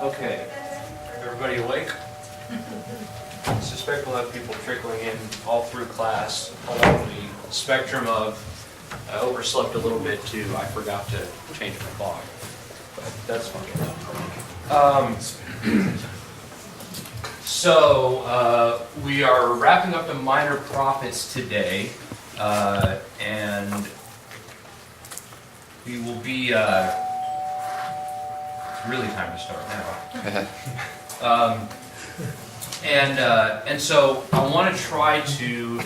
Okay, everybody awake? I suspect we'll have people trickling in all through class along the spectrum of I overslept a little bit to I forgot to change my clock, but that's fine. So we are wrapping up the minor prophets today, and we will be. It's really time to start now. And so I want to try to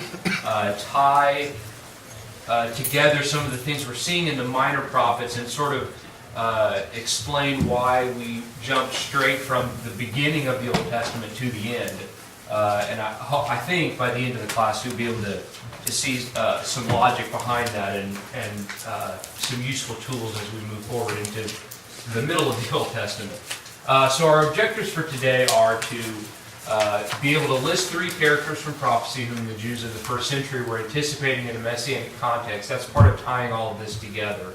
tie together some of the things we're seeing in the minor prophets and sort of explain why we jumped straight from the beginning of the Old Testament to the end. And I think by the end of the class you'll be able to see some logic behind that and some useful tools as we move forward into the middle of the Old Testament. So our objectives for today are to be able to list three characters from prophecy whom the Jews of the first century were anticipating in a messianic context. That's part of tying all of this together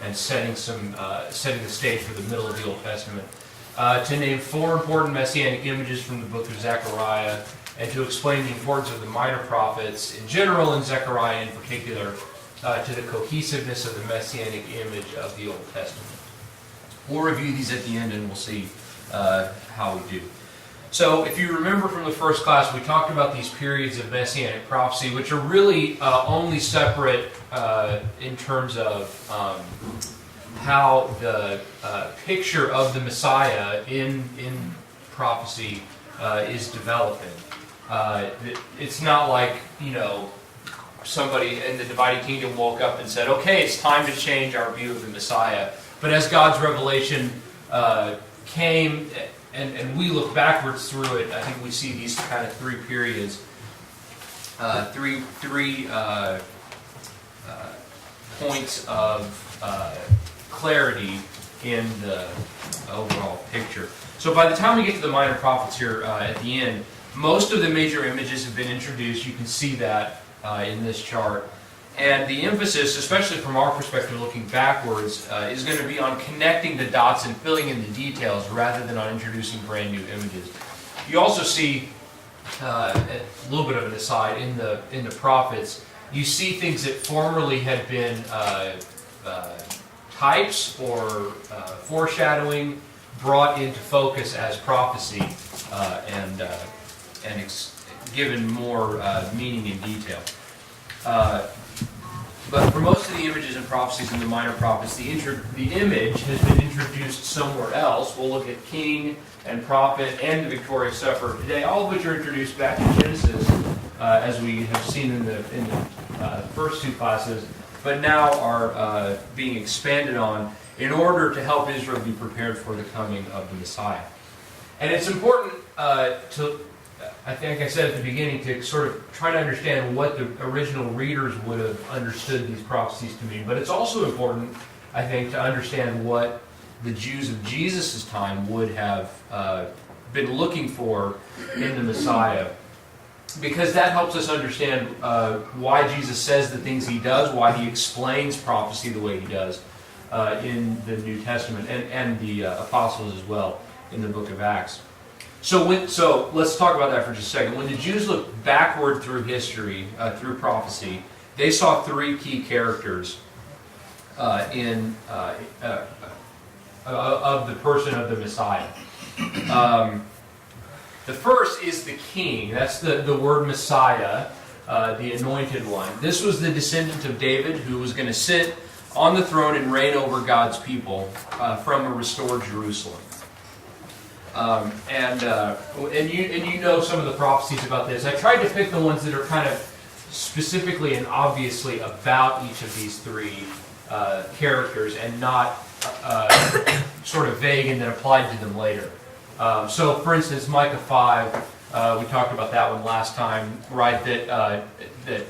and setting the stage for the middle of the Old Testament. To name four important messianic images from the book of Zechariah, and to explain the importance of the minor prophets in general and Zechariah in particular to the cohesiveness of the messianic image of the Old Testament. We'll review these at the end and we'll see how we do. So if you remember from the first class, we talked about these periods of messianic prophecy, which are really only separate in terms of how the picture of the Messiah in prophecy is developing. It's not like, somebody in the divided kingdom woke up and said, okay, it's time to change our view of the Messiah. But as God's revelation came, and we look backwards through it, I think we see these kind of three periods, three points of clarity in the overall picture. So by the time we get to the minor prophets here at the end, most of the major images have been introduced. You can see that in this chart. And the emphasis, especially from our perspective looking backwards, is going to be on connecting the dots and filling in the details rather than on introducing brand new images. You also see, a little bit of an aside, in the prophets, you see things that formerly had been types or foreshadowing brought into focus as prophecy and given more meaning and detail. But for most of the images and prophecies in the minor prophets, the image has been introduced somewhere else. We'll look at king and prophet and the victorious sufferer today, all of which are introduced back in Genesis, as we have seen in the first two classes, but now are being expanded on in order to help Israel be prepared for the coming of the Messiah. And it's important I think I said at the beginning, to sort of try to understand what the original readers would have understood these prophecies to mean. But it's also important, I think, to understand what the Jews of Jesus' time would have been looking for in the Messiah. Because that helps us understand why Jesus says the things he does, why he explains prophecy the way he does in the New Testament, and the apostles as well in the book of Acts. So let's talk about that for just a second. When the Jews looked backward through history, through prophecy, they saw three key characters of the person of the Messiah. The first is the king. That's the word Messiah, the anointed one. This was the descendant of David who was going to sit on the throne and reign over God's people from a restored Jerusalem. And you know some of the prophecies about this. I tried to pick the ones that are kind of specifically and obviously about each of these three characters and not sort of vague and then applied to them later. So, for instance, Micah 5, we talked about that one last time, right? That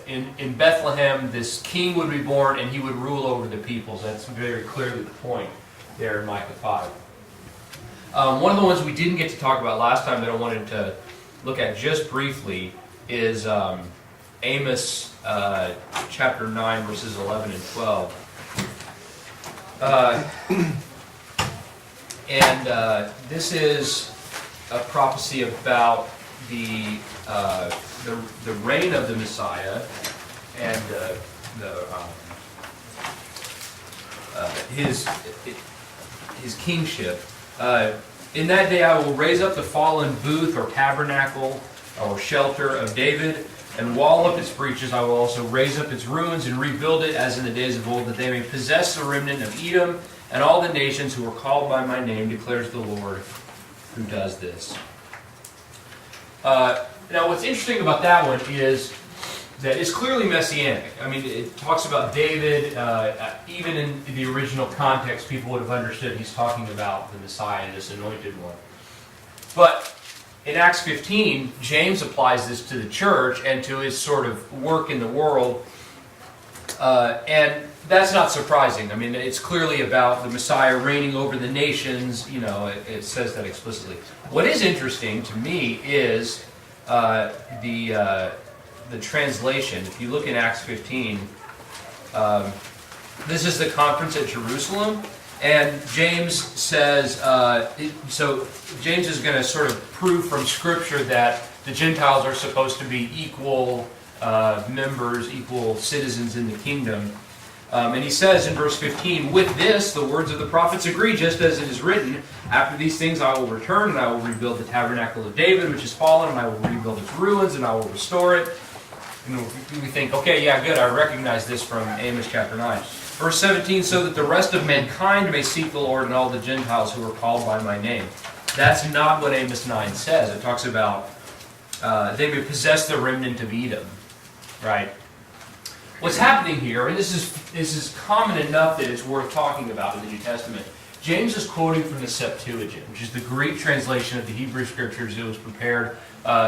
in Bethlehem this king would be born and he would rule over the peoples. That's very clearly the point there in Micah 5. One of the ones we didn't get to talk about last time that I wanted to look at just briefly is Amos chapter 9, verses 11 and 12. And this is a prophecy about the reign of the Messiah and his kingship. In that day I will raise up the fallen booth or tabernacle or shelter of David, and wall up its breaches. I will also raise up its ruins and rebuild it as in the days of old, that they may possess the remnant of Edom and all the nations who are called by my name, declares the Lord who does this. Now what's interesting about that one is that it's clearly messianic. I mean, it talks about David. Even in the original context, people would have understood he's talking about the Messiah, this anointed one. But in Acts 15, James applies this to the church and to his sort of work in the world. And that's not surprising. I mean, it's clearly about the Messiah reigning over the nations. You know, it says that explicitly. What is interesting to me is the translation. If you look in Acts 15, this is the conference at Jerusalem, and James says, so James is going to sort of prove from Scripture that the Gentiles are supposed to be equal members, equal citizens in the kingdom. And he says in verse 15, with this, the words of the prophets agree, just as it is written, after these things I will return, and I will rebuild the tabernacle of David, which is fallen, and I will rebuild its ruins, and I will restore it. And we think, okay, yeah, good, I recognize this from Amos chapter 9. Verse 17, so that the rest of mankind may seek the Lord, and all the Gentiles who are called by my name. That's not what Amos 9 says. It talks about they may possess the remnant of Edom, right? What's happening here, and this is common enough that it's worth talking about in the New Testament. James is quoting from the Septuagint, which is the Greek translation of the Hebrew Scriptures. It was prepared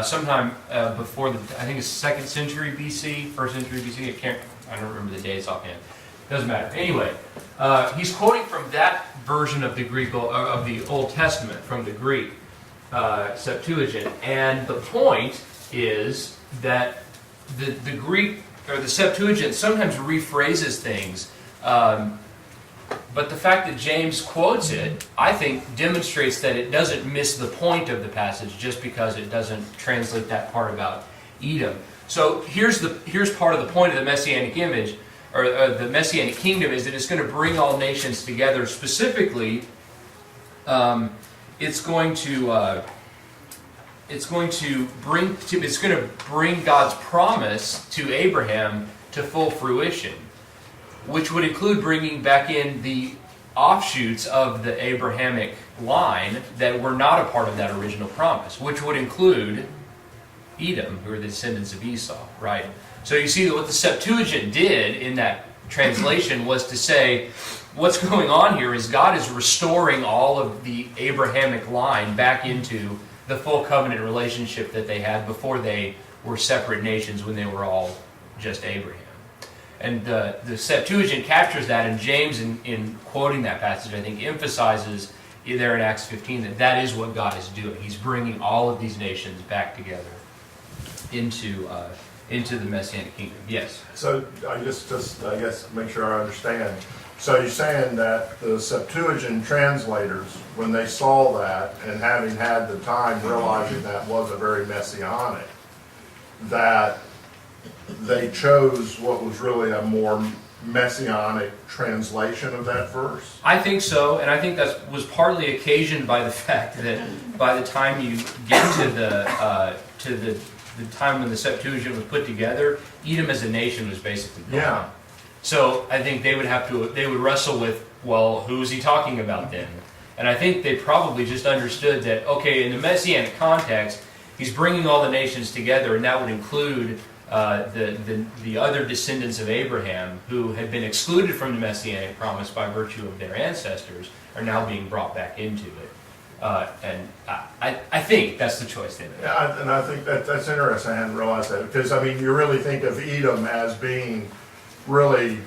sometime before I think it's 2nd century BC, 1st century BC. I don't remember the dates offhand. Doesn't matter. Anyway, he's quoting from that version of the Greek of the Old Testament, from the Greek Septuagint, and the point is that the Greek or the Septuagint sometimes rephrases things. But the fact that James quotes it, I think, demonstrates that it doesn't miss the point of the passage just because it doesn't translate that part about Edom. So here's part of the point of the Messianic image, or the Messianic kingdom, is that it's going to bring all nations together. Specifically, it's going to bring God's promise to Abraham to full fruition, which would include bringing back in the offshoots of the Abrahamic line that were not a part of that original promise, which would include Edom, who are the descendants of Esau, right? So you see that what the Septuagint did in that translation was to say, what's going on here is God is restoring all of the Abrahamic line back into the full covenant relationship that they had before they were separate nations, when they were all just Abraham. And the Septuagint captures that, and James, in quoting that passage, I think emphasizes there in Acts 15 that that is what God is doing. He's bringing all of these nations back together into the Messianic kingdom. Yes? So I guess make sure I understand. So you're saying that the Septuagint translators, when they saw that, and having had the time realizing that wasn't very messianic, that they chose what was really a more messianic translation of that verse? I think so, and I think that was partly occasioned by the fact that by the time you get to the time when the Septuagint was put together, Edom as a nation was basically gone. Yeah. So I think they would wrestle with, well, who is he talking about then? And I think they probably just understood that, okay, in the Messianic context, he's bringing all the nations together, and that would include the other descendants of Abraham who had been excluded from the Messianic promise by virtue of their ancestors are now being brought back into it. And I think that's the choice they made. Yeah, and I think that's interesting. I hadn't realized that, because I mean, you really think of Edom as being really,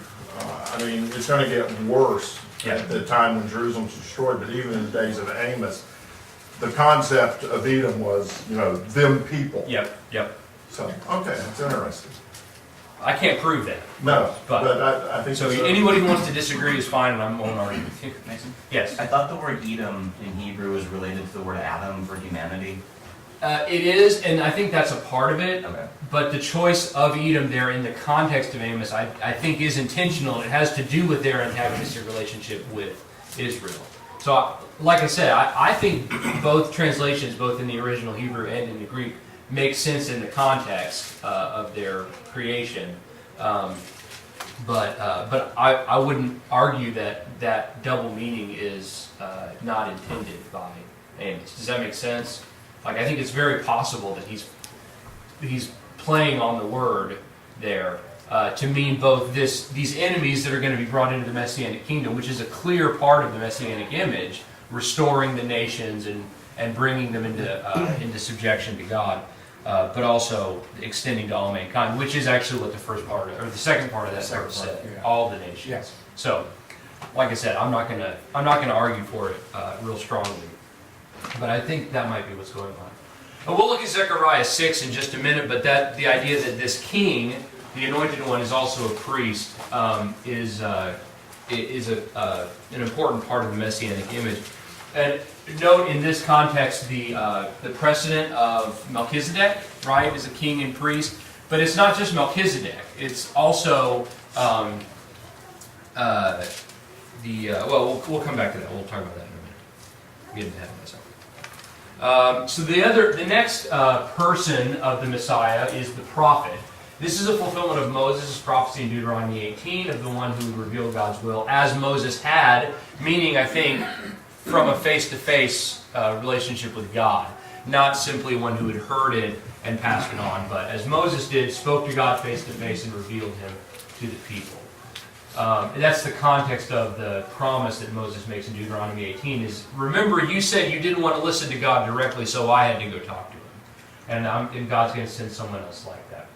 it's going to get worse at the time when Jerusalem was destroyed. But even in the days of Amos, the concept of Edom was, them people. Yep. So, okay, that's interesting. I can't prove that. No, But- but I think. So it's a- anybody who wants to disagree is fine, and I won't argue with you. Mason? Yes. I thought the word Edom in Hebrew was related to the word Adam for humanity. It is, and I think that's a part of it. Okay. But the choice of Edom there in the context of Amos, I think, is intentional. It has to do with their antagonistic relationship with Israel. So, like I said, I think both translations, both in the original Hebrew and in the Greek, make sense in the context of their creation. But I wouldn't argue that that double meaning is not intended by Amos. Does that make sense? Like, I think it's very possible that he's playing on the word there to mean both these enemies that are going to be brought into the Messianic kingdom, which is a clear part of the Messianic image, restoring the nations and bringing them into subjection to God, but also extending to all mankind, which is actually what the first part or the second part of that verse said, all the nations. Yes. So, like I said, I'm not gonna argue for it real strongly. But I think that might be what's going on. And we'll look at Zechariah 6 in just a minute, but the idea that this king, the anointed one, is also a priest, is an important part of the Messianic image. And note in this context the precedent of Melchizedek, right, as a king and priest. But it's not just Melchizedek. It's also well, we'll come back to that. We'll talk about that in a minute. I'm getting ahead of myself. So the next person of the Messiah is the prophet. This is a fulfillment of Moses' prophecy in Deuteronomy 18 of the one who would reveal God's will as Moses had, meaning, I think, from a face-to-face relationship with God, not simply one who had heard it and passed it on, but as Moses did, spoke to God face-to-face and revealed him to the people. And that's the context of the promise that Moses makes in Deuteronomy 18 is, remember, you said you didn't want to listen to God directly, so I had to go talk to him. And God's going to send someone else like that.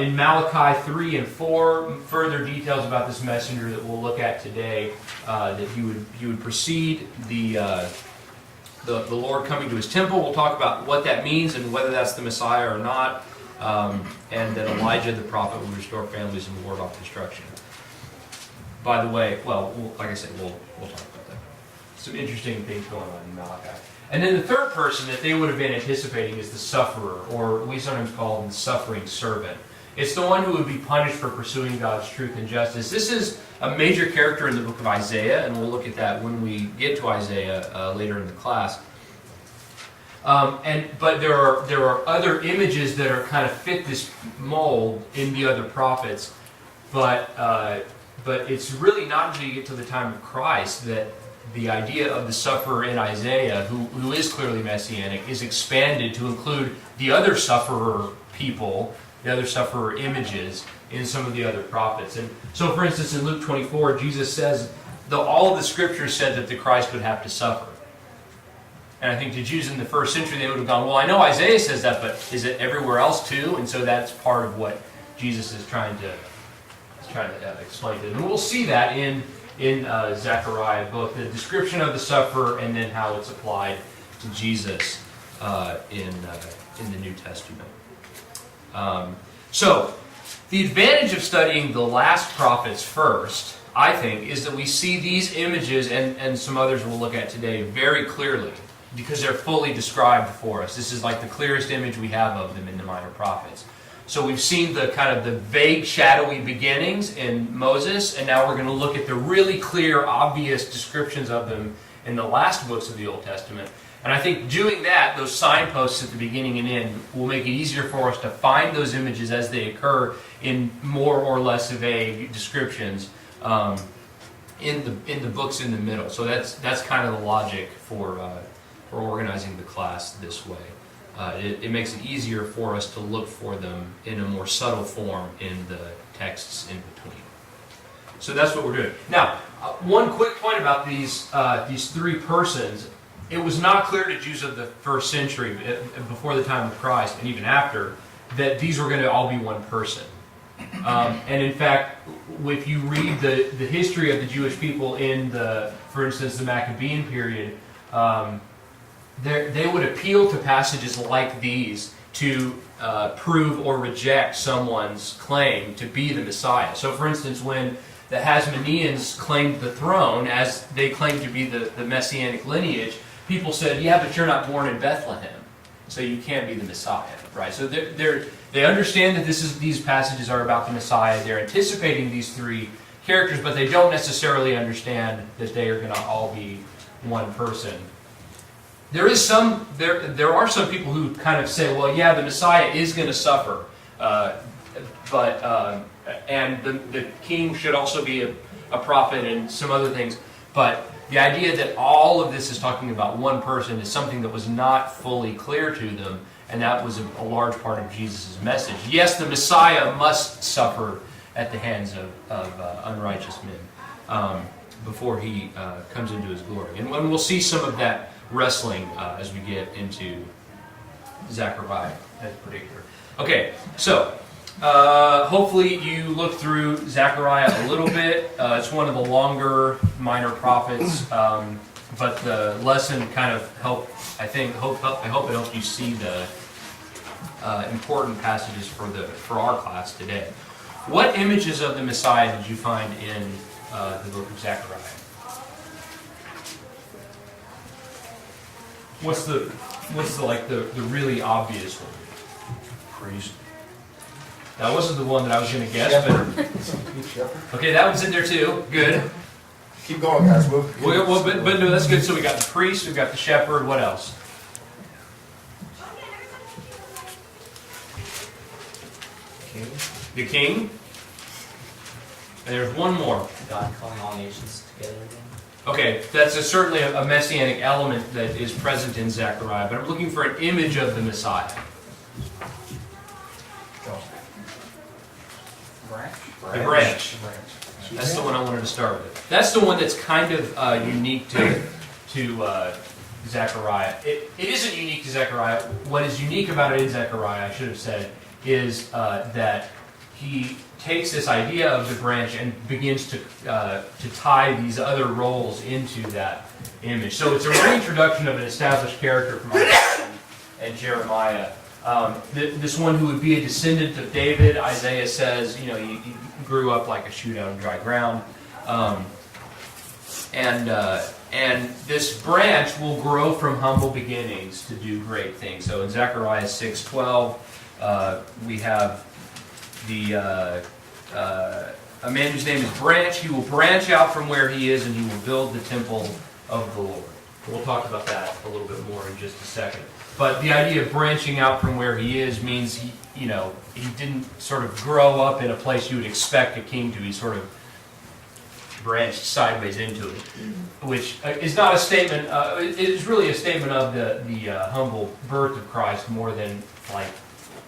In Malachi 3 and 4, further details about this messenger that we'll look at today, that he would precede the Lord coming to his temple. We'll talk about what that means and whether that's the Messiah or not. And that Elijah the prophet will restore families and ward off destruction. By the way, like I said, we'll talk about that. Some interesting things going on in Malachi. And then the third person that they would have been anticipating is the sufferer, or we sometimes call him the suffering servant. It's the one who would be punished for pursuing God's truth and justice. This is a major character in the book of Isaiah, and we'll look at that when we get to Isaiah later in the class. But there are other images that are kind of fit this mold in the other prophets, but it's really not until you get to the time of Christ that the idea of the sufferer in Isaiah, who is clearly messianic, is expanded to include the other sufferer people, the other sufferer images in some of the other prophets. And so, for instance, in Luke 24, Jesus says, all of the scriptures said that the Christ would have to suffer. And I think to Jews in the first century, they would have gone, well, I know Isaiah says that, but is it everywhere else too? And so that's part of what Jesus is trying to explain to them. And we'll see that in Zechariah, both the description of the sufferer and then how it's applied to Jesus in the New Testament. So, the advantage of studying the last prophets first, I think, is that we see these images, and some others we'll look at today, very clearly, because they're fully described for us. This is like the clearest image we have of them in the minor prophets. So we've seen the kind of the vague, shadowy beginnings in Moses, and now we're going to look at the really clear, obvious descriptions of them in the last books of the Old Testament. And I think doing that, those signposts at the beginning and end, will make it easier for us to find those images as they occur in more or less vague descriptions in the books in the middle. So that's kind of the logic for organizing the class this way. It makes it easier for us to look for them in a more subtle form in the texts in between. So that's what we're doing. Now, one quick point about these three persons. It was not clear to Jews of the first century, before the time of Christ, and even after, that these were going to all be one person. And in fact, if you read the history of the Jewish people in for instance, the Maccabean period, they would appeal to passages like these to prove or reject someone's claim to be the Messiah. So, for instance, when the Hasmoneans claimed the throne, as they claimed to be the messianic lineage, people said, yeah, but you're not born in Bethlehem, so you can't be the Messiah, right? So they understand that these passages are about the Messiah. They're anticipating these three characters, but they don't necessarily understand that they are going to all be one person. There are some people who kind of say, well, yeah, the Messiah is going to suffer, and the king should also be a prophet and some other things. But the idea that all of this is talking about one person is something that was not fully clear to them, and that was a large part of Jesus' message. Yes, the Messiah must suffer at the hands of unrighteous men before he comes into his glory. And we'll see some of that wrestling as we get into Zechariah in particular. Okay, so hopefully you looked through Zechariah a little bit. It's one of the longer minor prophets, but the lesson kind of helped. I hope it helped you see the important passages for our class today. What images of the Messiah did you find in the book of Zechariah? What's the really obvious one? Priest. That wasn't the one that I was going to guess, but okay, that one's in there too. Good. Keep going, guys. Move. But no, that's good. So we got the priest, we got the shepherd. What else? King. The king. And there's one more. God calling all nations together again. Okay, that's certainly a messianic element that is present in Zechariah, but I'm looking for an image of the Messiah. Branch. The branch. That's the one I wanted to start with. That's the one that's kind of unique to Zechariah. It isn't unique to Zechariah. What is unique about it in Zechariah, I should have said, is that he takes this idea of the branch and begins to tie these other roles into that image. So it's a reintroduction of an established character from Isaiah and Jeremiah. This one who would be a descendant of David. Isaiah says, he grew up like a shoot out of dry ground. And this branch will grow from humble beginnings to do great things. So in Zechariah 6:12, we have a man whose name is Branch. He will branch out from where he is, and he will build the temple of the Lord. We'll talk about that a little bit more in just a second. But the idea of branching out from where he is means he didn't sort of grow up in a place you would expect a king to. He sort of branched sideways into it, which is not a statement. It is really a statement of the humble birth of Christ more than like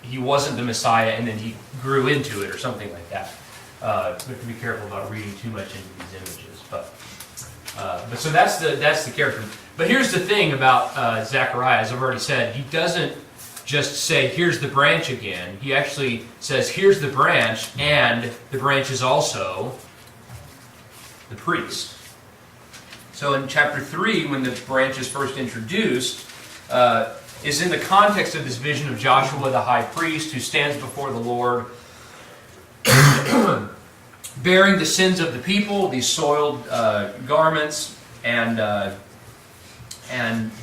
he wasn't the Messiah and then he grew into it or something like that. We have to be careful about reading too much into these images. But so that's the character. But here's the thing about Zechariah, as I've already said, he doesn't just say, here's the branch again. He actually says, here's the branch, and the branch is also the priest. So in chapter 3, when the branch is first introduced, is in the context of this vision of Joshua the high priest who stands before the Lord bearing the sins of the people, these soiled garments, and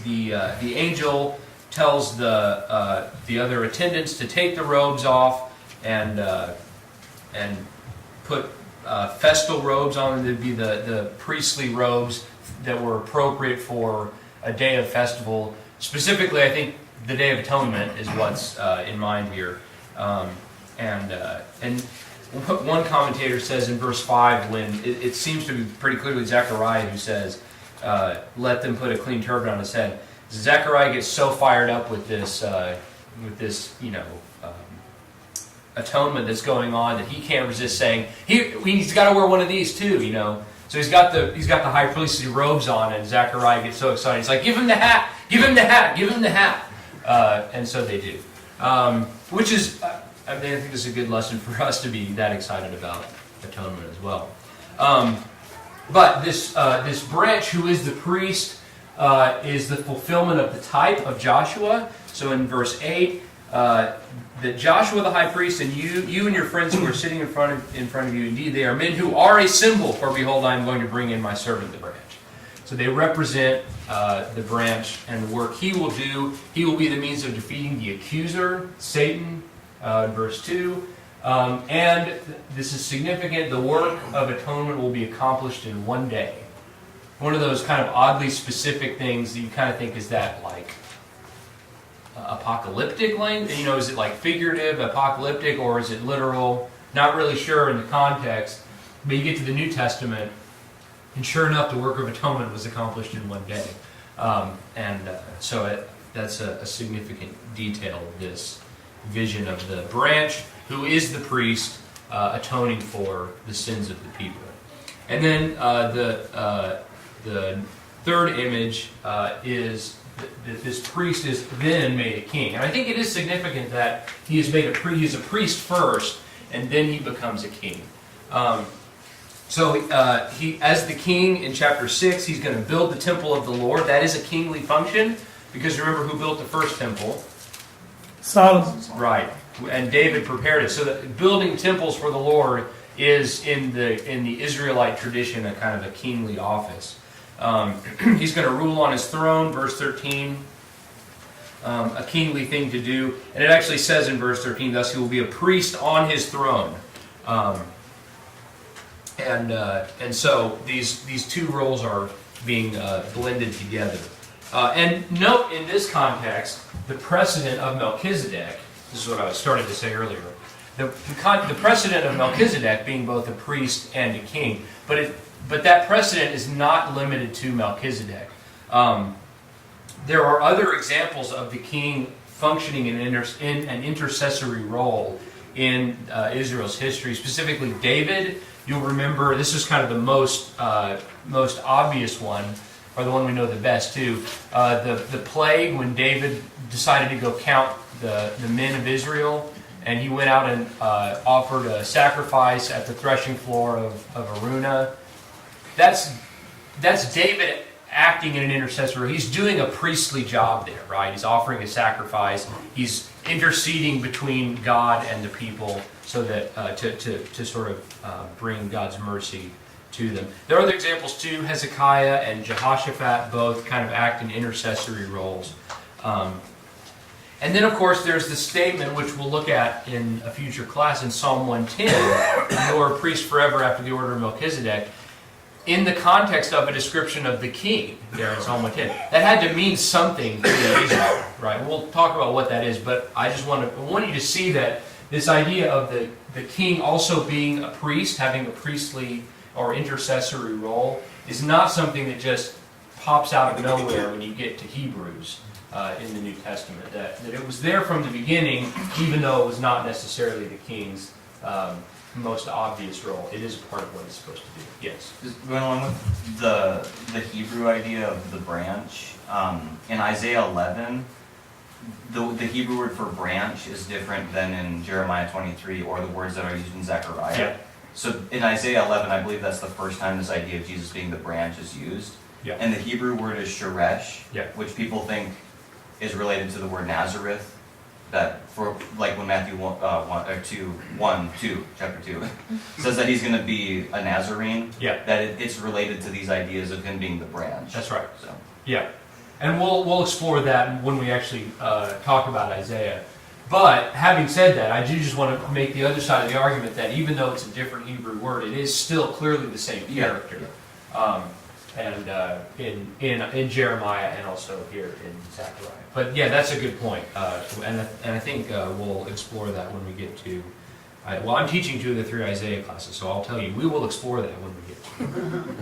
the angel tells the other attendants to take the robes off and put festal robes on. They'd be the priestly robes that were appropriate for a day of festival. Specifically, I think the Day of Atonement is what's in mind here. And one commentator says in verse 5, when it seems to be pretty clearly Zechariah who says, let them put a clean turban on his head. Zechariah gets so fired up with this atonement that's going on that he can't resist saying, he's got to wear one of these too, So he's got the high priestly robes on, and Zechariah gets so excited. He's like, give him the hat, give him the hat, give him the hat. And so they do. Which is, I think this is a good lesson for us to be that excited about atonement as well. But this branch, who is the priest, is the fulfillment of the type of Joshua. So in verse 8, that Joshua the high priest and you and your friends who are sitting in front of you, indeed they are men who are a symbol, for behold, I am going to bring in my servant the branch. So they represent the branch and the work he will do. He will be the means of defeating the accuser, Satan, verse 2. And this is significant, the work of atonement will be accomplished in one day. One of those kind of oddly specific things that you kind of think, is that like apocalyptic language? You know, is it like figurative, apocalyptic, or is it literal? Not really sure in the context. But you get to the New Testament, and sure enough, the work of atonement was accomplished in one day. So that's a significant detail of this vision of the branch, who is the priest atoning for the sins of the people. And then the third image is that this priest is then made a king. And I think it is significant that he is made he is a priest first, and then he becomes a king. He, as the king in chapter 6, he's going to build the temple of the Lord. That is a kingly function, because remember who built the first temple? Solomon. Right. And David prepared it. So that building temples for the Lord is in the Israelite tradition a kind of a kingly office. He's going to rule on his throne, verse 13. A kingly thing to do. And it actually says in verse 13, thus he will be a priest on his throne. And so these two roles are being blended together. And note in this context, the precedent of Melchizedek. This is what I started to say earlier. The precedent of Melchizedek being both a priest and a king. But that precedent is not limited to Melchizedek. There are other examples of the king functioning in an intercessory role in Israel's history. Specifically, David. You'll remember this is kind of the most obvious one, or the one we know the best too. The plague, when David decided to go count the men of Israel, and he went out and offered a sacrifice at the threshing floor of Aruna. That's David acting in an intercessory. He's doing a priestly job there, right? He's offering a sacrifice. He's interceding between God and the people, so that to sort of bring God's mercy to them. There are other examples too. Hezekiah and Jehoshaphat both kind of act in intercessory roles. And then, of course, there's the statement, which we'll look at in a future class, in Psalm 110, you are a priest forever after the order of Melchizedek, in the context of a description of the king there in Psalm 110. That had to mean something to Israel, right? We'll talk about what that is, but I just want you to see that this idea of the king also being a priest, having a priestly or intercessory role, is not something that just pops out of nowhere when you get to Hebrews. In the New Testament, that it was there from the beginning, even though it was not necessarily the king's most obvious role. It is part of what it's supposed to do. Yes? Just going along with the Hebrew idea of the branch, in Isaiah 11, the Hebrew word for branch is different than in Jeremiah 23 or the words that are used in Zechariah. Yeah. So in Isaiah 11, I believe that's the first time this idea of Jesus being the branch is used. Yeah. And the Hebrew word is sheresh, Yeah. which people think is related to the word Nazareth, that for like when Matthew 2 chapter 2 says that he's going to be a Nazarene. Yeah. That it's related to these ideas of him being the branch. That's right. So Yeah. And we'll explore that when we actually talk about Isaiah. But having said that, I do just want to make the other side of the argument that even though it's a different Hebrew word, it is still clearly the same character. In Jeremiah and also here in Zechariah. But yeah, that's a good point. And I think we'll explore that when we get to... I'm teaching 2 of the 3 Isaiah classes, so I'll tell you, we will explore that when we get to it.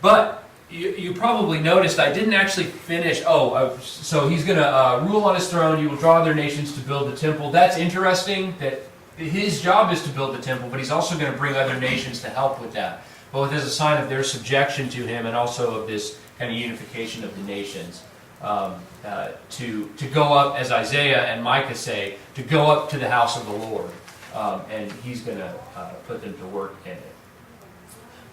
But you probably noticed I didn't actually finish... so he's going to rule on his throne, you will draw other nations to build the temple. That's interesting, that his job is to build the temple, but he's also going to bring other nations to help with that, both as a sign of their subjection to him and also of this kind of unification of the nations. To go up, as Isaiah and Micah say, to go up to the house of the Lord. And he's going to put them to work in it.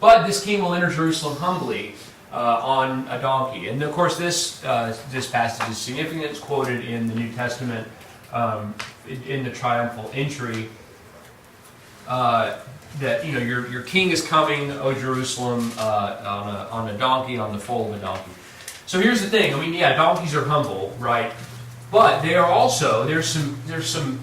But this king will enter Jerusalem humbly on a donkey. And of course this passage is significant. It's quoted in the New Testament in the triumphal entry, that, you know, your king is coming, O Jerusalem, on a donkey, on the foal of a donkey. So here's the thing. I mean, yeah, donkeys are humble, right? But they are also, there's some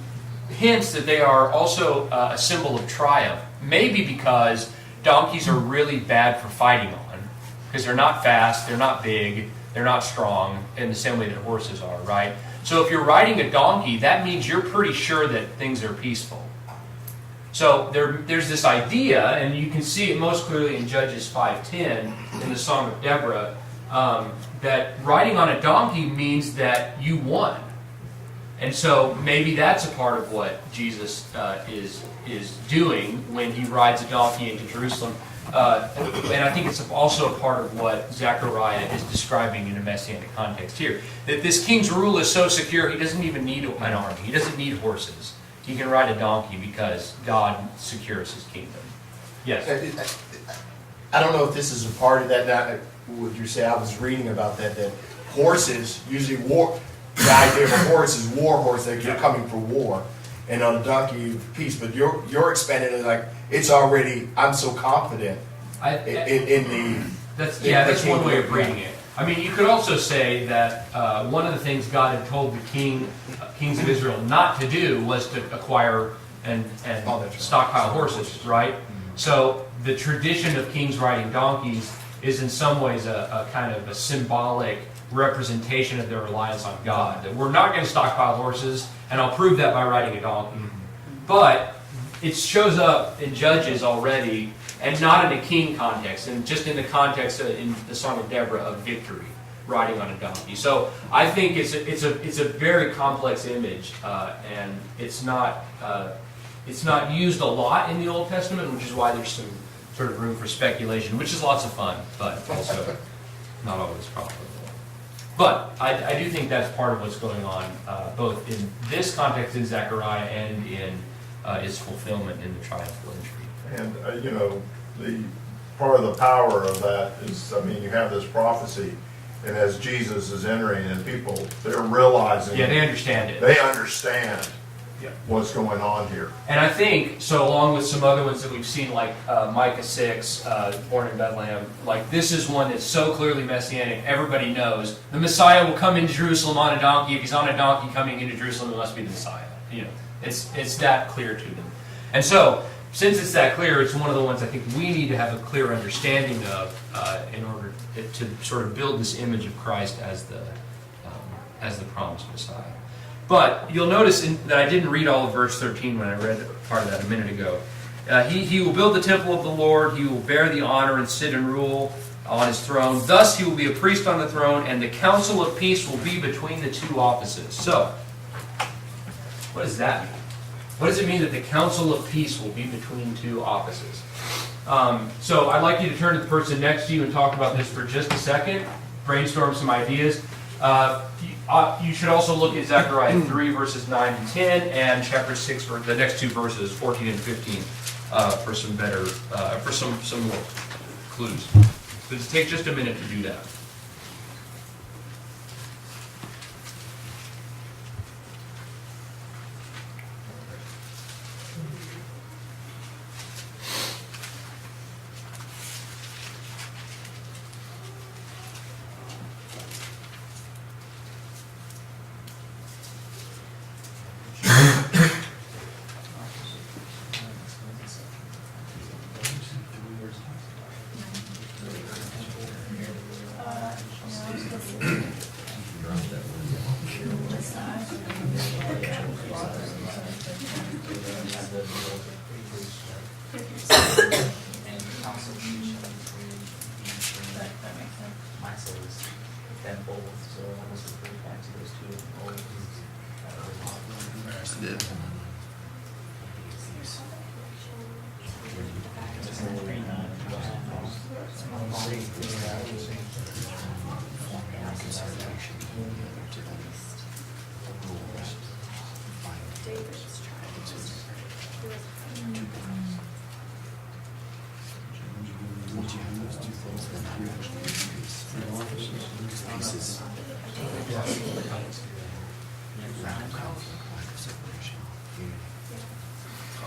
hints that they are also a symbol of triumph. Maybe because donkeys are really bad for fighting on, because they're not fast, they're not big, they're not strong in the same way that horses are, right? So if you're riding a donkey, that means you're pretty sure that things are peaceful. So there's this idea, and you can see it most clearly in Judges 5:10 in the Song of Deborah, that riding on a donkey means that you won. And so maybe that's a part of what Jesus is doing when he rides a donkey into Jerusalem. And I think it's also a part of what Zechariah is describing in a messianic context here. That this king's rule is so secure, he doesn't even need an army. He doesn't need horses. He can ride a donkey because God secures his kingdom. Yes? I don't know if this is a part of that. Now, would you say I was reading about that horses, usually war, the idea of a horse is war horse, that you're coming for war. And on a donkey, peace. But you're expanding it like, it's already, I'm so confident in the... That's one way of reading it. I mean, you could also say that one of the things God had told the kings of Israel not to do was to acquire and stockpile horses, right? So the tradition of kings riding donkeys is in some ways a kind of a symbolic representation of their reliance on God. That we're not going to stockpile horses, and I'll prove that by riding a donkey. But it shows up in Judges already, and not in a king context, and just in the context in the Song of Deborah of victory, riding on a donkey. So I think it's a very complex image, and it's not used a lot in the Old Testament, which is why there's some sort of room for speculation, which is lots of fun, but also not always profitable. But I do think that's part of what's going on, both in this context in Zechariah and in its fulfillment in the triumphal entry. And, you know, the part of the power of that is, I mean, you have this prophecy, and as Jesus is entering, and people, they're realizing... Yeah, they understand it. They understand Yeah. what's going on here. And I think, so along with some other ones that we've seen, like Micah 6, born in Bethlehem, like this is one that's so clearly messianic, everybody knows the Messiah will come into Jerusalem on a donkey. If he's on a donkey coming into Jerusalem, it must be the Messiah. You know, it's that clear to them. And so, since it's that clear, it's one of the ones I think we need to have a clear understanding of in order to sort of build this image of Christ as the promised Messiah. But you'll notice that I didn't read all of verse 13 when I read part of that a minute ago. He will build the temple of the Lord. He will bear the honor and sit and rule on his throne. Thus he will be a priest on the throne, and the council of peace will be between the two offices. So, what does that mean? What does it mean that the council of peace will be between two offices? So I'd like you to turn to the person next to you and talk about this for just a second. Brainstorm some ideas. You should also look at Zechariah 3, verses 9 and 10, and chapter 6, for the next two verses, 14 and 15, for some better, for some more clues. So just take just a minute to do that.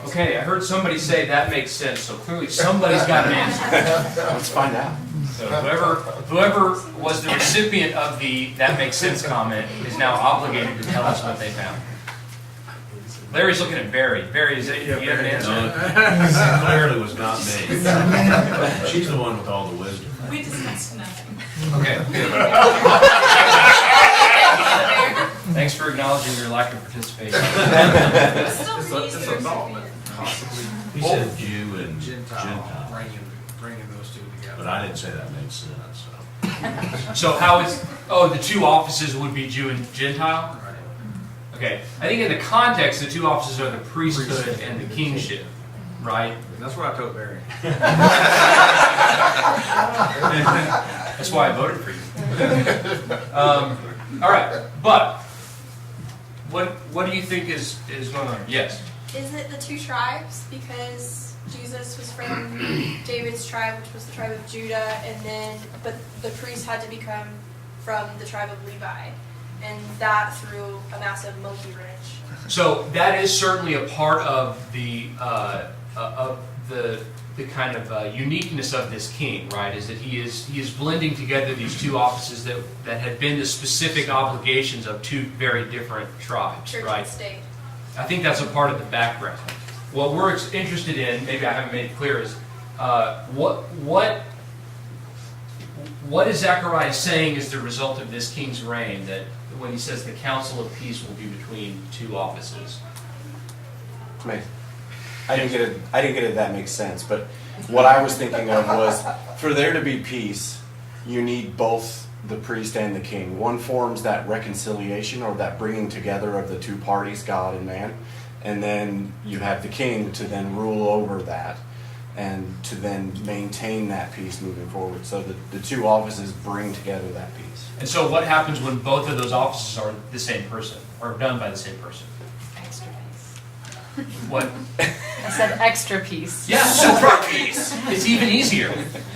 Okay, I heard somebody say that makes sense, so clearly somebody's got an answer. Let's find out. So whoever was the recipient of the "that makes sense" comment is now obligated to tell us what they found. Larry's looking at Barry. Barry, do you have an answer? No, clearly was not me. She's the one with all the wisdom. We discussed nothing. Okay. Thanks for acknowledging your lack of participation. Still pretty easy to thought, understand. He said Jew and Gentile, Gentile, bringing those two together. but I didn't say that made sense, so. So how is, the two offices would be Jew and Gentile? Right. Okay, I think in the context, the two offices are the priesthood and the kingship, right? That's what I told Barry. That's why I voted for you. All right, but what do you think is going on? Yes. Is it the two tribes? Because Jesus was from David's tribe, which was the tribe of Judah, but the priest had to become from the tribe of Levi, and that threw a massive monkey wrench. So that is certainly a part of the kind of uniqueness of this king, right? Is that he is blending together these two offices that had been the specific obligations of two very different tribes, Church right? and state. I think that's a part of the background. What we're interested in, maybe I haven't made it clear, is what is Zechariah saying is the result of this king's reign, that when he says the council of peace will be between two offices? I didn't get it. That makes sense. But what I was thinking of was, for there to be peace, you need both the priest and the king. One forms that reconciliation or that bringing together of the two parties, God and man, and then you have the king to then rule over that and to then maintain that peace moving forward. So the two offices bring together that peace. And so what happens when both of those offices are the same person, or done by the same person? Extra piece. What? I said extra piece. Yeah, super peace. It's even easier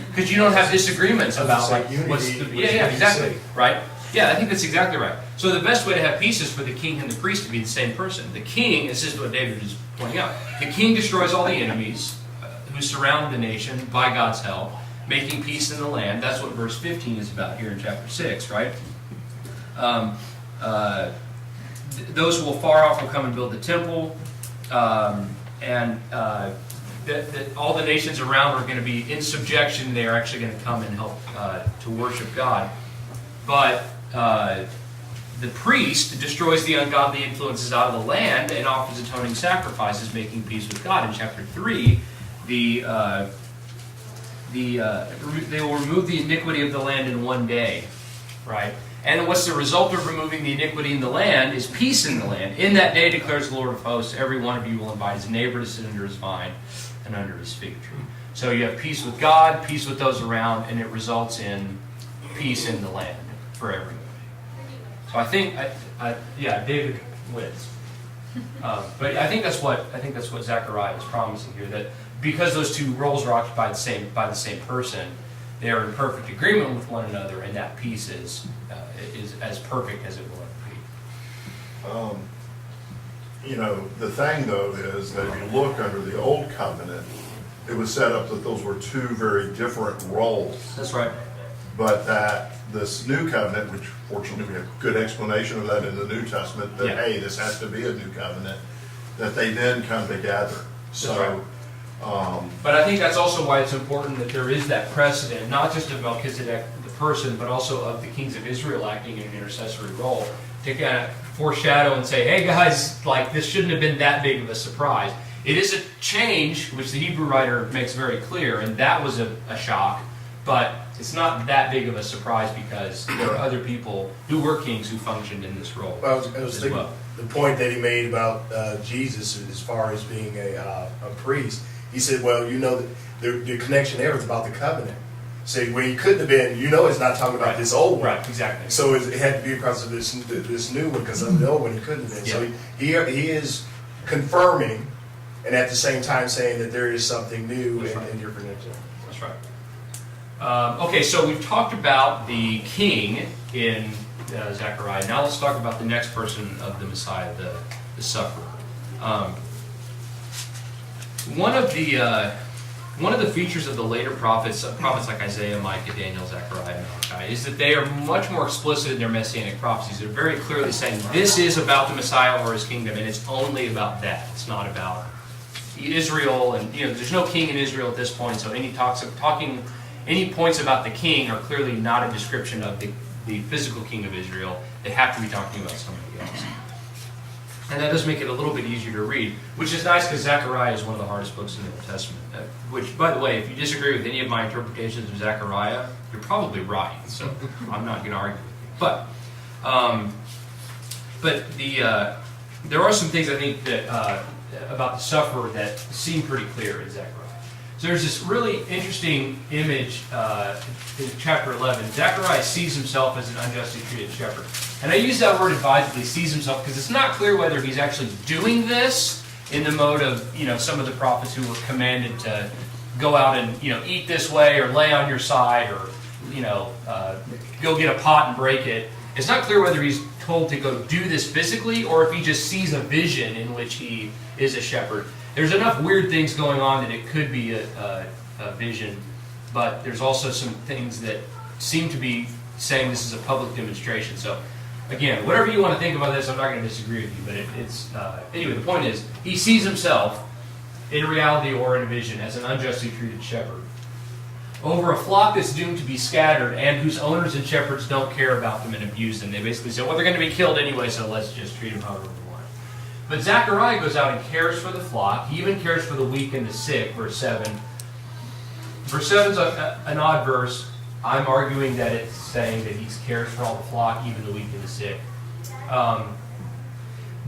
because you don't have disagreements about like unity, what's the, which yeah, is exactly, easy. right? Yeah, I think that's exactly right. So the best way to have peace is for the king and the priest to be the same person. The king, this is what David is pointing out, the king destroys all the enemies who surround the nation by God's help, making peace in the land. That's what verse 15 is about here in chapter 6, right? Those who will far off will come and build the temple, and that all the nations around are going to be in subjection. They are actually going to come and help to worship God. But the priest destroys the ungodly influences out of the land and offers atoning sacrifices, making peace with God. In chapter 3, they will remove the iniquity of the land in one day, right? And what's the result of removing the iniquity in the land is peace in the land. In that day, declares the Lord of hosts, every one of you will invite his neighbor to sit under his vine and under his fig tree. So you have peace with God, peace with those around, and it results in peace in the land for everybody. So I think, David wins. But I think that's what Zechariah is promising here, that because those two roles are occupied by the same person, they are in perfect agreement with one another, and that peace is as perfect as it will ever be. The thing though is that if you look under the old covenant, it was set up that those were two very different roles. That's right. But that this new covenant, which fortunately we have good explanation of that in the New Testament, that hey, this has to be a new covenant, that they then come together. So, but I think that's also why it's important that there is that precedent, not just of Melchizedek the person, but also of the kings of Israel acting in an intercessory role, to kind of foreshadow and say, hey guys, like this shouldn't have been that big of a surprise. It is a change, which the Hebrew writer makes very clear, and that was a shock, but it's not that big of a surprise because there are other people who were kings who functioned in this role. Well, I was as thinking, well. the point that he made about Jesus as far as being a priest, he said, well, the connection there is about the covenant. Say, where he couldn't have been, it's not talking about this old one. Right, exactly. So it had to be because of this new one, because of the old one he couldn't have been. So he is confirming, and at the same time saying that there is something new and different. That's right. Okay, so we've talked about the king in Zechariah. Now let's talk about the next person of the Messiah, the sufferer. one of the features of the later prophets like Isaiah, Micah, Daniel, Zechariah, and Malachi, is that they are much more explicit in their messianic prophecies. They're very clearly saying this is about the Messiah or his kingdom, and it's only about that. It's not about Israel, and there's no king in Israel at this point. So any points about the king are clearly not a description of the physical king of Israel. They have to be talking about somebody else. And that does make it a little bit easier to read, which is nice because Zechariah is one of the hardest books in the Old Testament. Which, by the way, if you disagree with any of my interpretations of Zechariah, you're probably right. So I'm not going to argue with you. There are some things I think that about the sufferer that seem pretty clear in Zechariah. So there's this really interesting image in chapter 11. Zechariah sees himself as an unjustly treated shepherd. And I use that word advisedly, sees himself, because it's not clear whether he's actually doing this in the mode of, some of the prophets who were commanded to go out and, eat this way or lay on your side or, go get a pot and break it. It's not clear whether he's told to go do this physically or if he just sees a vision in which he is a shepherd. There's enough weird things going on that it could be a vision, but there's also some things that seem to be saying this is a public demonstration. So, again, whatever you want to think about this, I'm not going to disagree with you, but it's anyway, the point is, he sees himself in reality or in a vision as an unjustly treated shepherd over a flock that's doomed to be scattered and whose owners and shepherds don't care about them and abuse them. They basically say, well, they're going to be killed anyway, so let's just treat them however we want. But Zechariah goes out and cares for the flock. He even cares for the weak and the sick, verse 7. Verse 7 is an odd verse. I'm arguing that it's saying that he cares for all the flock, even the weak and the sick.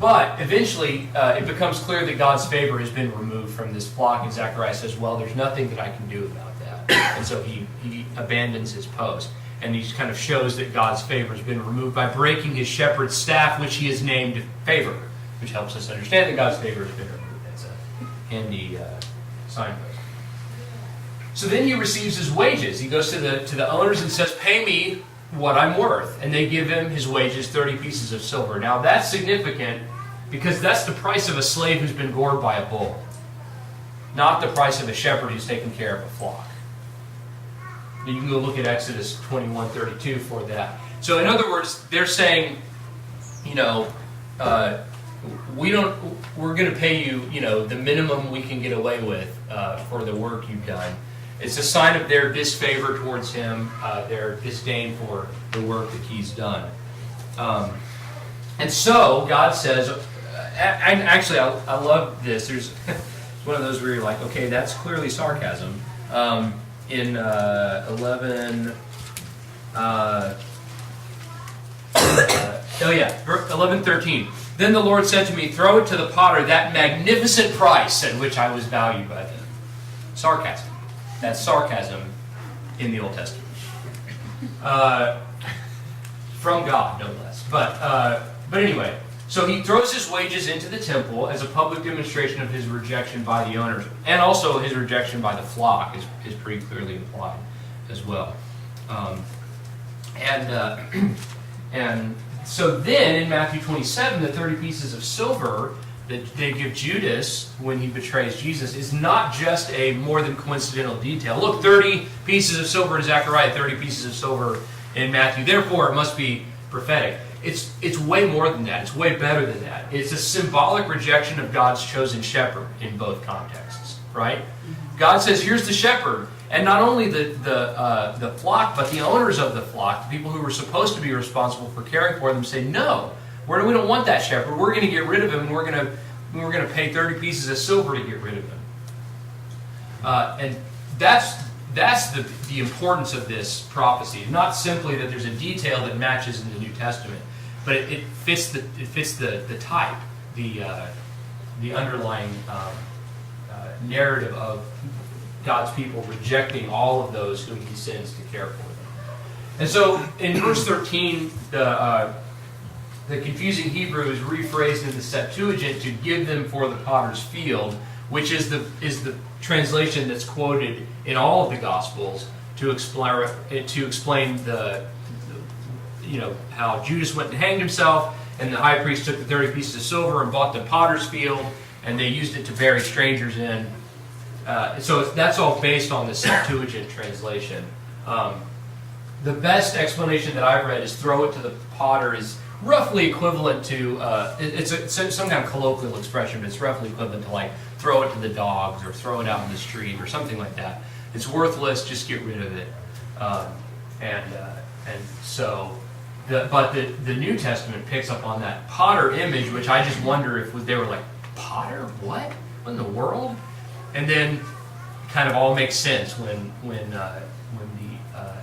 But eventually, it becomes clear that God's favor has been removed from this flock, and Zechariah says, well, there's nothing that I can do about that. And so he abandons his post. And he kind of shows that God's favor has been removed by breaking his shepherd's staff, which he has named favor, which helps us understand that God's favor has been removed. That's a handy signpost. So then he receives his wages. He goes to the owners and says, pay me what I'm worth. And they give him his wages, 30 pieces of silver. Now that's significant because that's the price of a slave who's been gored by a bull, not the price of a shepherd who's taking care of a flock. You can go look at Exodus 21:32 for that. So in other words, they're saying, we're going to pay you, the minimum we can get away with for the work you've done. It's a sign of their disfavor towards him, their disdain for the work that he's done. And so God says, and actually I love this. There's one of those where you're like, okay, that's clearly sarcasm. In 11, 11:13. Then the Lord said to me, throw it to the potter, that magnificent price at which I was valued by them. Sarcasm. That's sarcasm in the Old Testament. From God, no less. But anyway, so he throws his wages into the temple as a public demonstration of his rejection by the owners. And also his rejection by the flock is pretty clearly implied as well. And so then in Matthew 27, the 30 pieces of silver that they give Judas when he betrays Jesus is not just a more than coincidental detail. Look, 30 pieces of silver in Zechariah, 30 pieces of silver in Matthew. Therefore, it must be prophetic. It's way more than that. It's way better than that. It's a symbolic rejection of God's chosen shepherd in both contexts, right? God says, here's the shepherd. And not only the flock, but the owners of the flock, the people who were supposed to be responsible for caring for them, say, no, we don't want that shepherd. We're going to get rid of him, and we're going to pay 30 pieces of silver to get rid of him. And that's the importance of this prophecy. Not simply that there's a detail that matches in the New Testament, but it fits the type, the underlying narrative of God's people rejecting all of those whom he sends to care for them. And so in verse 13, the confusing Hebrew is rephrased in the Septuagint to give them for the potter's field, which is the translation that's quoted in all of the Gospels to explain how Judas went and hanged himself, and the high priest took the 30 pieces of silver and bought the potter's field, and they used it to bury strangers in. So that's all based on the Septuagint translation. The best explanation that I've read is throw it to the potter is roughly equivalent to, it's some kind of colloquial expression, but it's roughly equivalent to like throw it to the dogs or throw it out in the street or something like that. It's worthless, just get rid of it. And so, but the New Testament picks up on that potter image, which I just wonder if they were like, potter? What? What in the world? And then it kind of all makes sense when the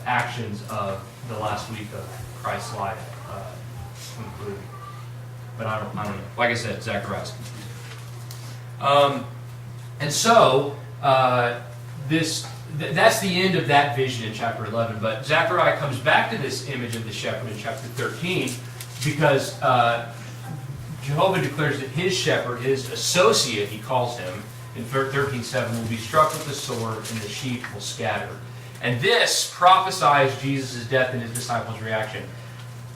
actions of the last week of Christ's life conclude. But I don't know. Like I said, Zacharias. And so that's the end of that vision in chapter 11. But Zechariah comes back to this image of the shepherd in chapter 13 because Jehovah declares that his shepherd, his associate, he calls him, in 13:7, will be struck with the sword and the sheep will scatter. And this prophesies Jesus' death and his disciples' reaction.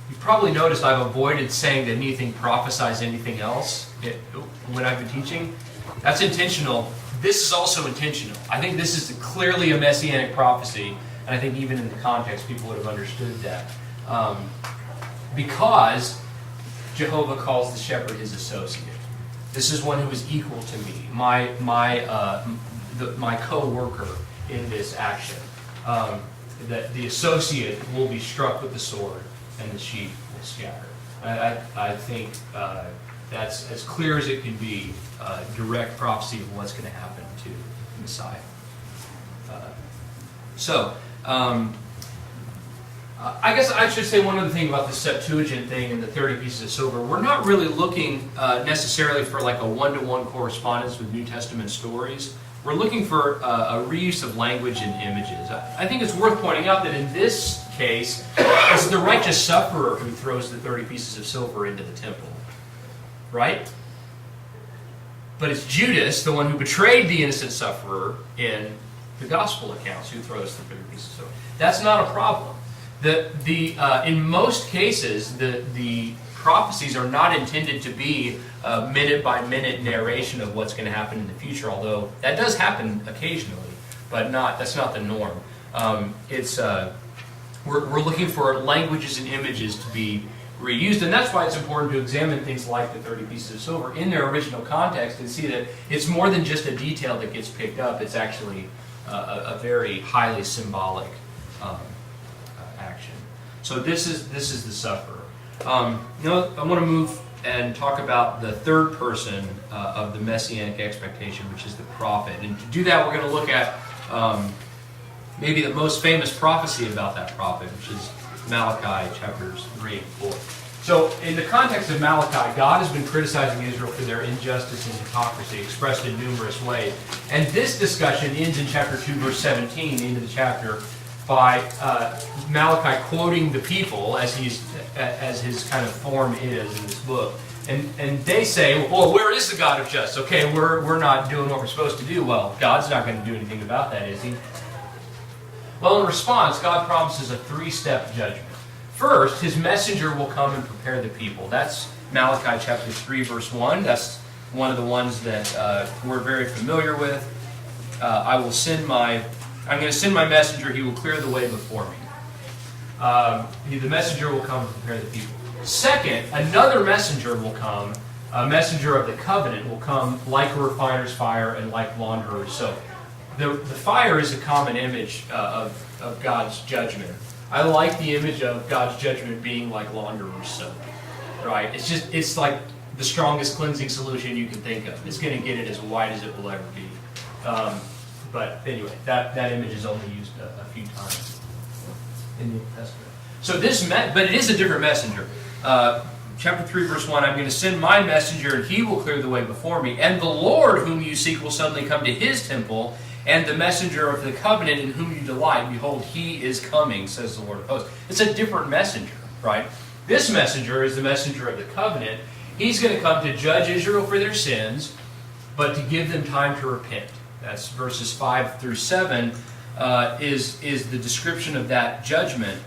You probably noticed I've avoided saying that anything prophesies anything else when I've been teaching. That's intentional. This is also intentional. I think this is clearly a messianic prophecy, and I think even in the context people would have understood that. Because Jehovah calls the shepherd his associate. This is one who is equal to me, my co-worker in this action. That the associate will be struck with the sword and the sheep will scatter. I think that's as clear as it can be, direct prophecy of what's going to happen to the Messiah. I guess I should say one other thing about the Septuagint thing and the 30 pieces of silver. We're not really looking necessarily for like a one-to-one correspondence with New Testament stories. We're looking for a reuse of language and images. I think it's worth pointing out that in this case, it's the righteous sufferer who throws the 30 pieces of silver into the temple. Right? But it's Judas, the one who betrayed the innocent sufferer in the gospel accounts, who throws the 30 pieces of silver. That's not a problem. In most cases, the prophecies are not intended to be a minute-by-minute narration of what's going to happen in the future, although that does happen occasionally, but that's not the norm. We're looking for languages and images to be reused, and that's why it's important to examine things like the 30 pieces of silver in their original context and see that it's more than just a detail that gets picked up. It's actually a very highly symbolic action. So this is the sufferer. I want to move and talk about the third person of the messianic expectation, which is the prophet. And to do that, we're going to look at maybe the most famous prophecy about that prophet, which is Malachi chapters 3 and 4. So in the context of Malachi, God has been criticizing Israel for their injustice and hypocrisy expressed in numerous ways. And this discussion ends in chapter 2, verse 17, the end of the chapter, by Malachi quoting the people as his kind of form is in this book. And they say, well, where is the God of justice? Okay, we're not doing what we're supposed to do. Well, God's not going to do anything about that, is he? Well, in response, God promises a three-step judgment. First, his messenger will come and prepare the people. That's Malachi chapter 3, verse 1. That's one of the ones that we're very familiar with. I'm going to send my messenger. He will clear the way before me. The messenger will come and prepare the people. Second, another messenger will come. A messenger of the covenant will come like a refiner's fire and like launderer's soap. The fire is a common image of God's judgment. I like the image of God's judgment being like launderer's soap. Right? It's like the strongest cleansing solution you can think of. It's going to get it as white as it will ever be. But anyway, that image is only used a few times in the Old Testament. So but it is a different messenger. Chapter 3, verse 1, I'm going to send my messenger, and he will clear the way before me. And the Lord whom you seek will suddenly come to his temple, and the messenger of the covenant in whom you delight, behold, he is coming, says the Lord of hosts. It's a different messenger, right? This messenger is the messenger of the covenant. He's going to come to judge Israel for their sins, but to give them time to repent. That's verses 5 through 7 is the description of that judgment.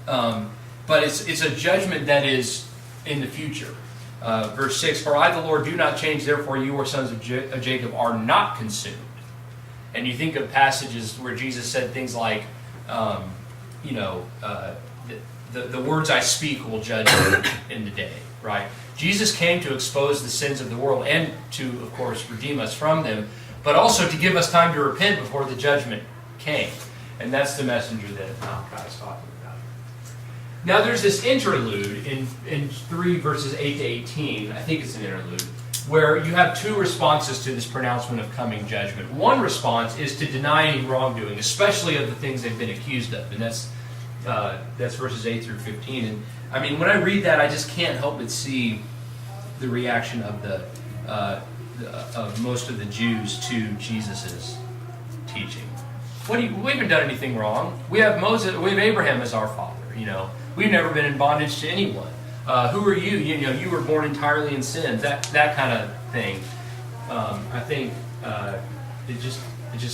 But it's a judgment that is in the future. Verse 6, for I, the Lord, do not change, therefore you, or sons of Jacob, are not consumed. and you think of passages where Jesus said things like, you know, the words I speak will judge you in the day, right? Jesus came to expose the sins of the world and to, of course, redeem us from them, but also to give us time to repent before the judgment came. And that's the messenger that Malachi is talking about. Now there's this interlude in 3 verses 8 to 18, I think it's an interlude, where you have two responses to this pronouncement of coming judgment. One response is to deny any wrongdoing, especially of the things they've been accused of, and that's verses 8 through 15. And I mean, when I read that, I just can't help but see the reaction of of most of the Jews to Jesus' teaching. We haven't done anything wrong. We have Moses, we have Abraham as our father. You know, we've never been in bondage to anyone. Who are you? You know, you were born entirely in sin. That kind of thing. I think it just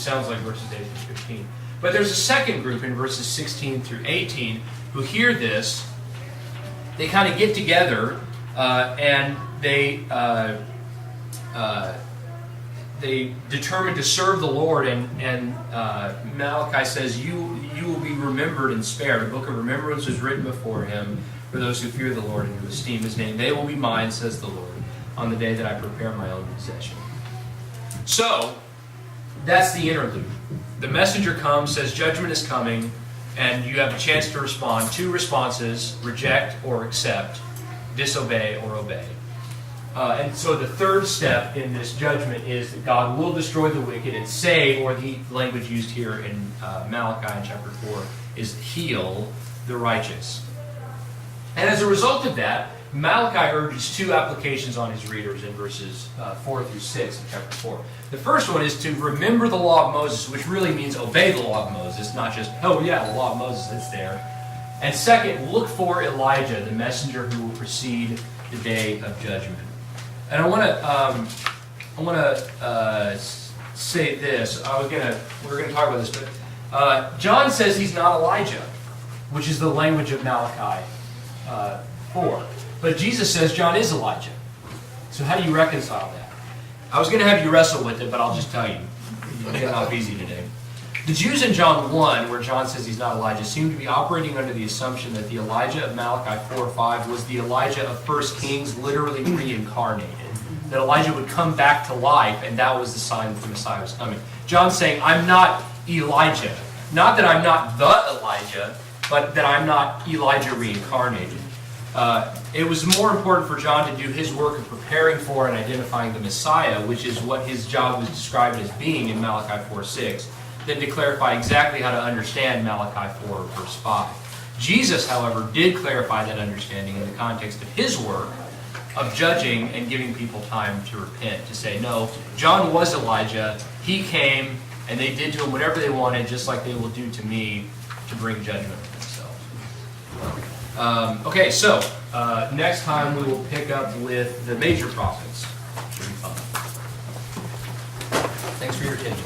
sounds like verses 8 through 15. But there's a second group in verses 16 through 18 who hear this. They kind of get together and they determine to serve the Lord. And Malachi says, "You will be remembered and spared. A book of remembrance was written before him for those who fear the Lord and who esteem His name. They will be mine, says the Lord, on the day that I prepare my own possession." So that's the interlude. The messenger comes, says judgment is coming, and you have a chance to respond. Two responses: reject or accept, disobey or obey. And so the third step in this judgment is that God will destroy the wicked and save, or the language used here in Malachi in chapter 4 is heal the righteous. And as a result of that, Malachi urges two applications on his readers in verses 4 through 6 in chapter 4. The first one is to remember the law of Moses, which really means obey the law of Moses, not just, oh yeah, the law of Moses, it's there. And second, look for Elijah, the messenger who will precede the day of judgment. And I want to say this. We're gonna talk about this, but John says he's not Elijah, which is the language of Malachi 4. But Jesus says John is Elijah. So how do you reconcile that? I was going to have you wrestle with it, but I'll just tell you. It'll get off easy today. The Jews in John 1, where John says he's not Elijah, seem to be operating under the assumption that the Elijah of Malachi 4:5 was the Elijah of 1 Kings, literally reincarnated. That Elijah would come back to life, and that was the sign that the Messiah was coming. John's saying, I'm not Elijah. Not that I'm not the Elijah, but that I'm not Elijah reincarnated. It was more important for John to do his work of preparing for and identifying the Messiah, which is what his job was described as being in Malachi 4:6, than to clarify exactly how to understand Malachi 4 verse 5. Jesus, however, did clarify that understanding in the context of his work of judging and giving people time to repent, to say, no, John was Elijah, he came, and they did to him whatever they wanted, just like they will do to me, to bring judgment on themselves. Okay, so next time we will pick up with the major prophets. Thanks for your attention.